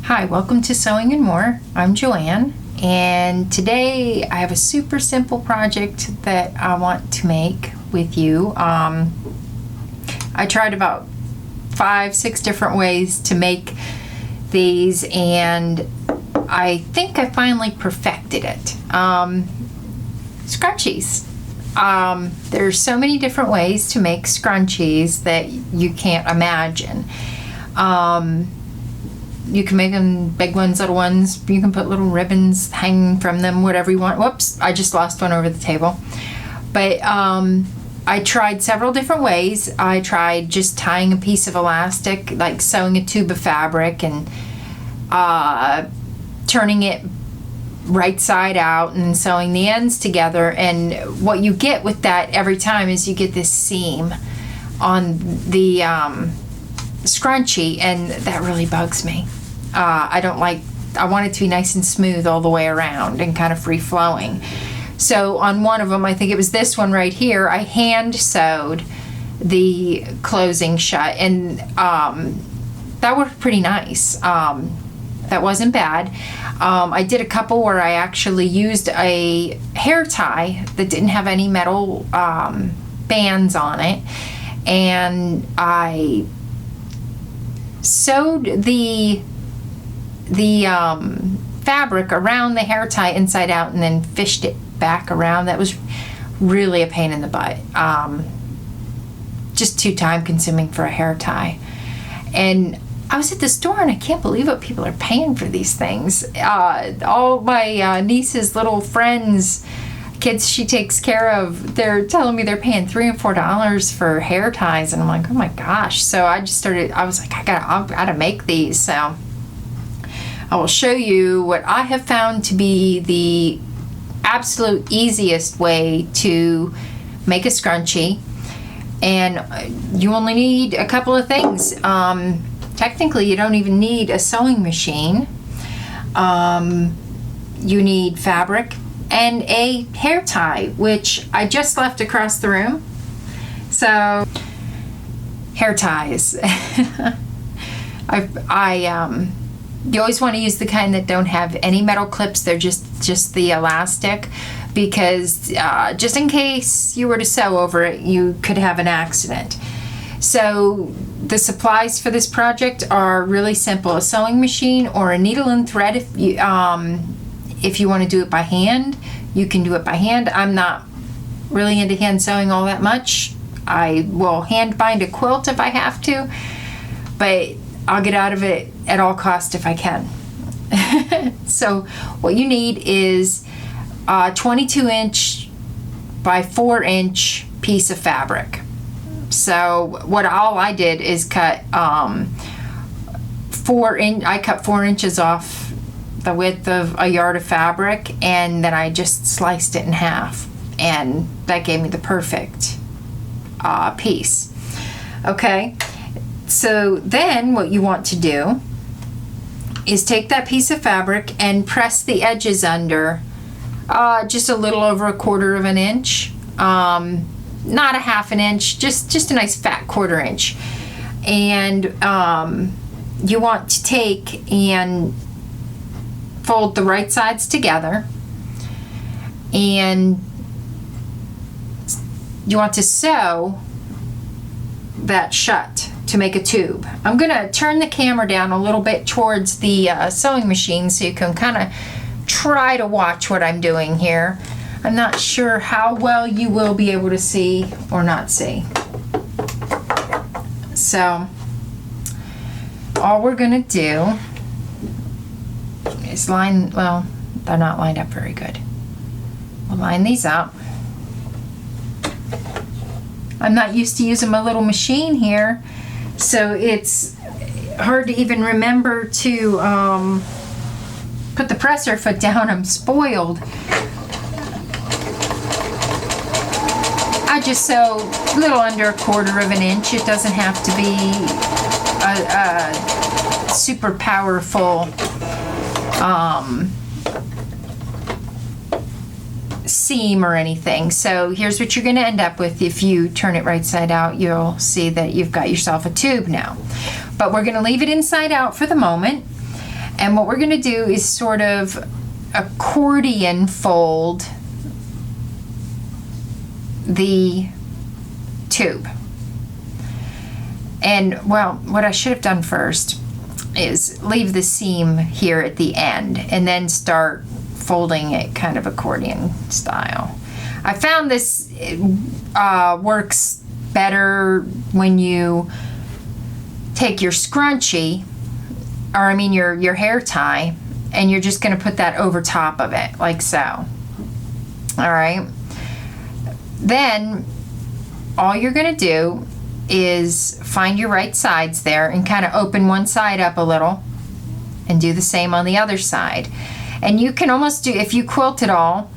Hi, welcome to Sewing and More. I'm Joanne, and today I have a super simple project that I want to make with you. I tried about 5-6 different ways to make these, and I think I finally perfected it. Scrunchies. There's so many different ways to make scrunchies that you can't imagine. You can make them big ones, little ones. You can put little ribbons hanging from them, whatever you want. Whoops, I just lost one over the table. But I tried several different ways. I tried just tying a piece of elastic, like sewing a tube of fabric and turning it right side out and sewing the ends together. And what you get with that every time is you get this seam on the scrunchie, and that really bugs me. I want it to be nice and smooth all the way around and kind of free flowing. So on one of them, I think it was this one right here, I hand sewed the closing shut, and that worked pretty nice. That wasn't bad. I did a couple where I actually used a hair tie that didn't have any metal bands on it, and I sewed the fabric around the hair tie inside out and then fished it back around. That was really a pain in the butt. Just too time consuming for a hair tie. And I was at the store and I can't believe what people are paying for these things. All my niece's little friends, kids she takes care of, they're telling me they're paying $3 and $4 for hair ties, and I'm like, oh my gosh. So I was like, I gotta make these. So I will show you what I have found to be the absolute easiest way to make a scrunchie. And you only need a couple of things. Technically, you don't even need a sewing machine. You need fabric and a hair tie, which I just left across the room. So, hair ties. You always want to use the kind that don't have any metal clips. They're just the elastic, because just in case you were to sew over it, you could have an accident. So the supplies for this project are really simple: a sewing machine or a needle and thread. If you want to do it by hand, you can do it by hand. I'm not really into hand sewing all that much. I will hand bind a quilt if I have to, but I'll get out of it at all cost if I can. So what you need is a 22-inch by 4-inch piece of fabric. So all I did is cut 4 inches off the width of a yard of fabric, and then I just sliced it in half, and that gave me the perfect piece. Okay, so then what you want to do is take that piece of fabric and press the edges under just a little over 1/4 of an inch, not a 1/2 inch, just a nice fat 1/4 inch. And you want to take and fold the right sides together, and you want to sew that shut to make a tube. I'm gonna turn the camera down a little bit towards the sewing machine so you can kind of try to watch what I'm doing here. I'm not sure how well you will be able to see or not see. So all we're gonna do is they're not lined up very good. We'll line these up. I'm not used to using my little machine here, so it's hard to even remember to put the presser foot down. I'm spoiled. I just sew a little under 1/4 of an inch. It doesn't have to be a super powerful seam or anything. So here's what you're going to end up with. If you turn it right side out, you'll see that you've got yourself a tube now. But we're going to leave it inside out for the moment. And what we're going to do is sort of accordion fold the tube. And well, what I should have done first is leave the seam here at the end and then start folding it kind of accordion style. I found this works better when you take your scrunchie, or I mean your hair tie, and you're just going to put that over top of it like so. All right. Then all you're going to do is find your right sides there and kind of open one side up a little and do the same on the other side. And you can almost do, if you quilt at all,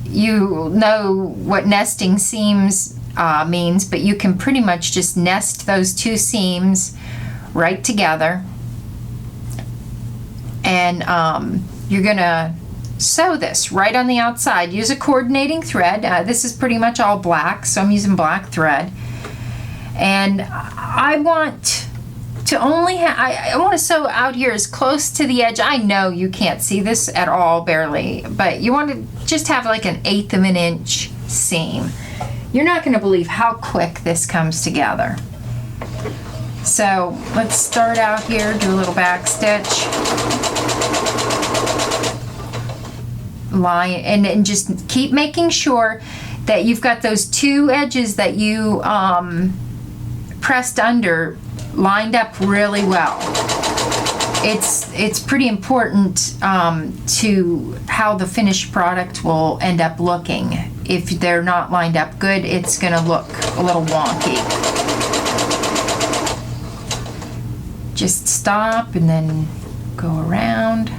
you know what nesting seams means, but you can pretty much just nest those two seams right together. And you're gonna sew this right on the outside. Use a coordinating thread. This is pretty much all black, so I'm using black thread. And I want to only I want to sew out here as close to the edge. I know you can't see this at all, barely, but you want to just have like 1/8 of an inch seam. You're not going to believe how quick this comes together. So let's start out here, do a little back stitch, line, and just keep making sure that you've got those two edges that you pressed under lined up really well. It's pretty important to how the finished product will end up looking. If they're not lined up good, it's gonna look a little wonky. Just stop and then go around.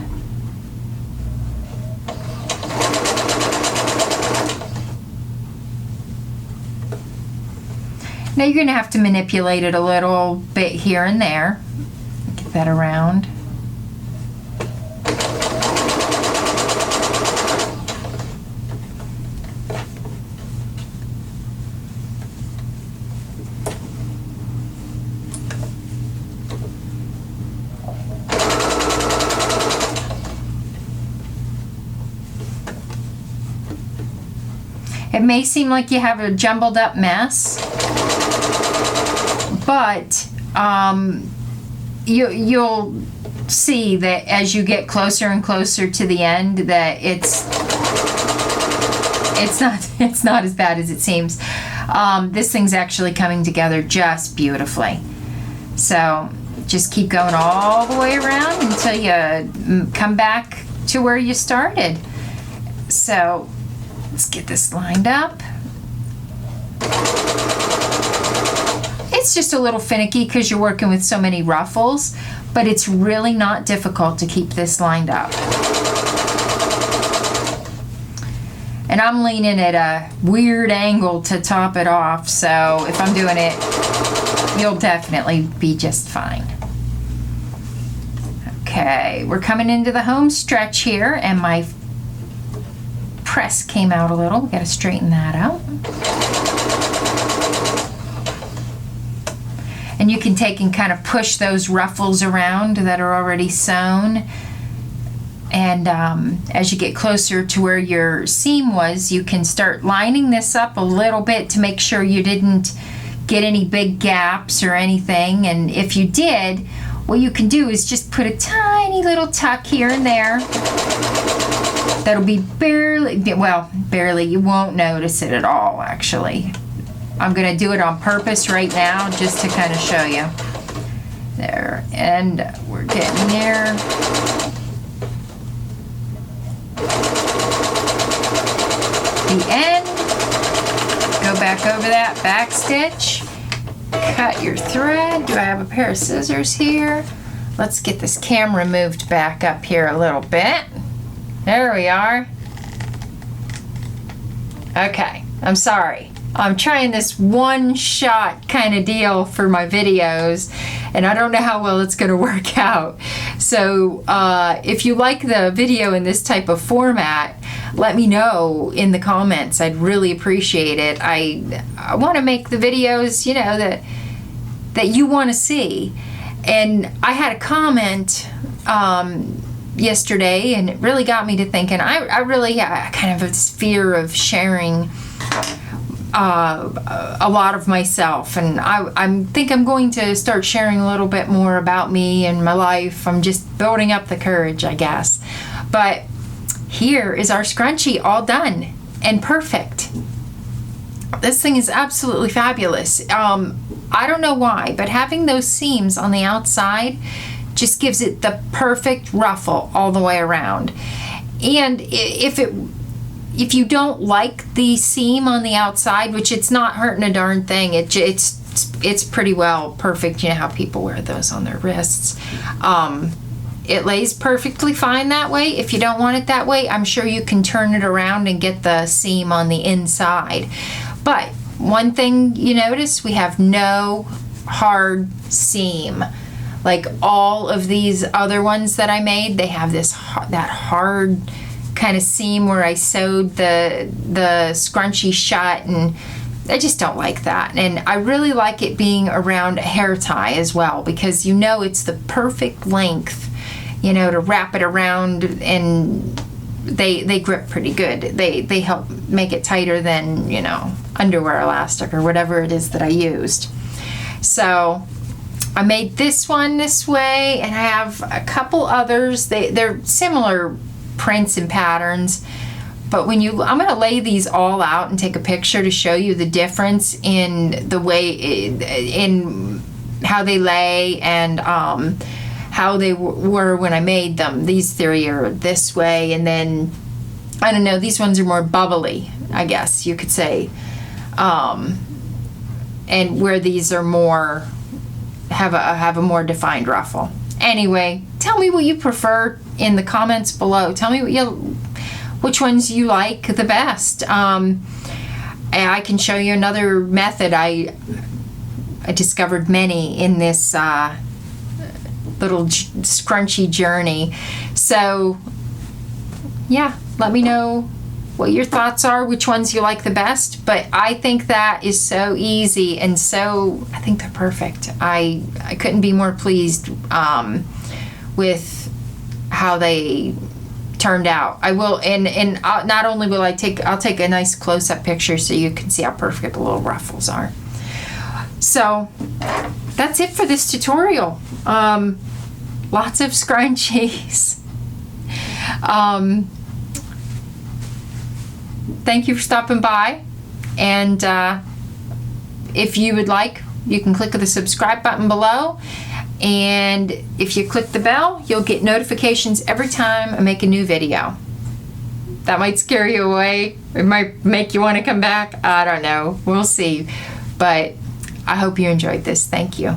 Now you're going to have to manipulate it a little bit here and there. Get that around. It may seem like you have a jumbled up mess, but you'll see that as you get closer and closer to the end that it's not as bad as it seems. This thing's actually coming together just beautifully. So just keep going all the way around until you come back to where you started. So let's get this lined up. It's just a little finicky because you're working with so many ruffles, but it's really not difficult to keep this lined up. And I'm leaning at a weird angle to top it off, so if I'm doing it, you'll definitely be just fine. Okay, we're coming into the home stretch here, and my press came out a little. We got to straighten that out. And you can take and kind of push those ruffles around that are already sewn. And as you get closer to where your seam was, you can start lining this up a little bit to make sure you didn't get any big gaps or anything. And if you did, what you can do is just put a tiny little tuck here and there. That'll be barely, well, barely, you won't notice it at all, actually. I'm going to do it on purpose right now just to kind of show you. There, and we're getting there. The end. Go back over that back stitch. Cut your thread. Do I have a pair of scissors here? Let's get this camera moved back up here a little bit. There we are. Okay, I'm sorry. I'm trying this one-shot kind of deal for my videos, and I don't know how well it's going to work out. So if you like the video in this type of format, let me know in the comments. I'd really appreciate it. I want to make the videos, you know, that you want to see. And I had a comment yesterday, and it really got me to thinking. I really kind of have this fear of sharing a lot of myself, and I think I'm going to start sharing a little bit more about me and my life. I'm just building up the courage, I guess. But here is our scrunchie all done and perfect. This thing is absolutely fabulous. I don't know why, but having those seams on the outside just gives it the perfect ruffle all the way around. And if you don't like the seam on the outside, which it's not hurting a darn thing, it's pretty well perfect. You know how people wear those on their wrists. It lays perfectly fine that way. If you don't want it that way, I'm sure you can turn it around and get the seam on the inside. But one thing you notice, we have no hard seam. Like all of these other ones that I made, they have that hard kind of seam where I sewed the scrunchie shut, and I just don't like that. And I really like it being around a hair tie as well, because you know it's the perfect length, you know, to wrap it around, and they grip pretty good. They help make it tighter than, you know, underwear elastic or whatever it is that I used. So I made this one this way, and I have a couple others. They're similar prints and patterns, but I'm going to lay these all out and take a picture to show you the difference in the way in how they lay and how they were when I made them. These three are this way, and then I don't know, these ones are more bubbly, I guess you could say, and where these are more have a more defined ruffle. Anyway, tell me what you prefer in the comments below. Tell me which ones you like the best. And I can show you another method. I discovered many in this little scrunchie journey. So yeah, let me know what your thoughts are, which ones you like the best. But I think that is so easy, and I think they're perfect. I couldn't be more pleased with how they turned out. I will, and not only will I'll take a nice close-up picture so you can see how perfect the little ruffles are. So that's it for this tutorial. Lots of scrunchies. Thank you for stopping by, and if you would like, you can click the subscribe button below, and if you click the bell, you'll get notifications every time I make a new video. That might scare you away. It might make you want to come back. I don't know. We'll see. But I hope you enjoyed this. Thank you.